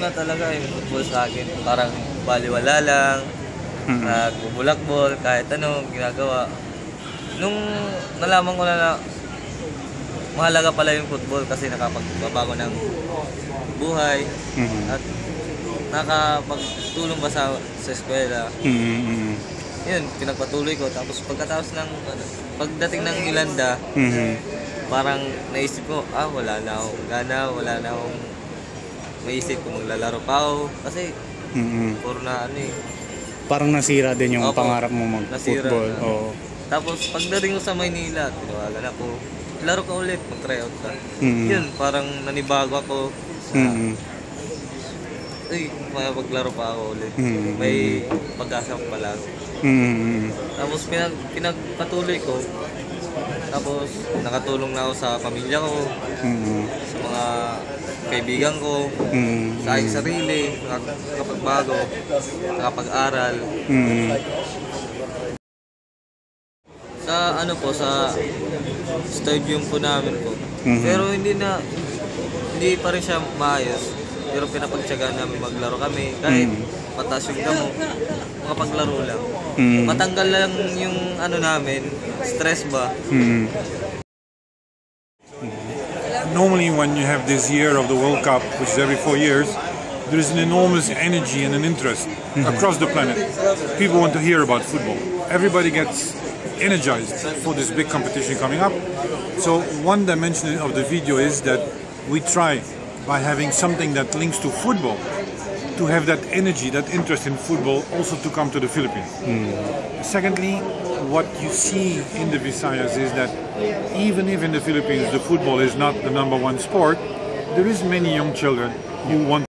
una talaga yung football sa akin, parang baliwala lang, nagbubulakbol, kahit ano, ginagawa. Nung nalaman ko na mahalaga pala yung football kasi nakapagbabago ng buhay at nakapagtulong ba sa eskwela. Yun, pinagpatuloy ko. Tapos pagkatapos ng pagdating ng Yolanda, parang naisip ko, wala na akong gana, wala na akong maisip kung maglalaro pa ako. Kasi, puro na ano eh. Parang nasira din yung pangarap mo mag-football. Tapos, pagdating ko sa Maynila, tinawagan ako, laro ka ulit, mag-tryout ka. Yun, parang nanibago ako. Maglaro pa ako ulit. May pag-asa ko pala. Tapos, pinagpatuloy ko. Tapos, nakatulong na ako sa pamilya ko, sa mga kaibigan ko, sa aking sarili, nakapagbago, nakapag-aral. Sa sa stadium po namin po. Pero hindi pa rin siya maayos. Pero pinapagtiyagaan namin maglaro kami. Kahit mataas yung damo, makapaglaro lang. Matanggal lang yung namin, stress ba? Normally when you have this year of the World Cup, which is every 4 years, there is an enormous energy and an interest across the planet. People want to hear about football. Everybody gets energized for this big competition coming up. So one dimension of the video is that we try, by having something that links to football, to have that energy, that interest in football also to come to the Philippines. Secondly, what you see in the Visayas is that even if in the Philippines the football is not the #1 sport, there is many young children who want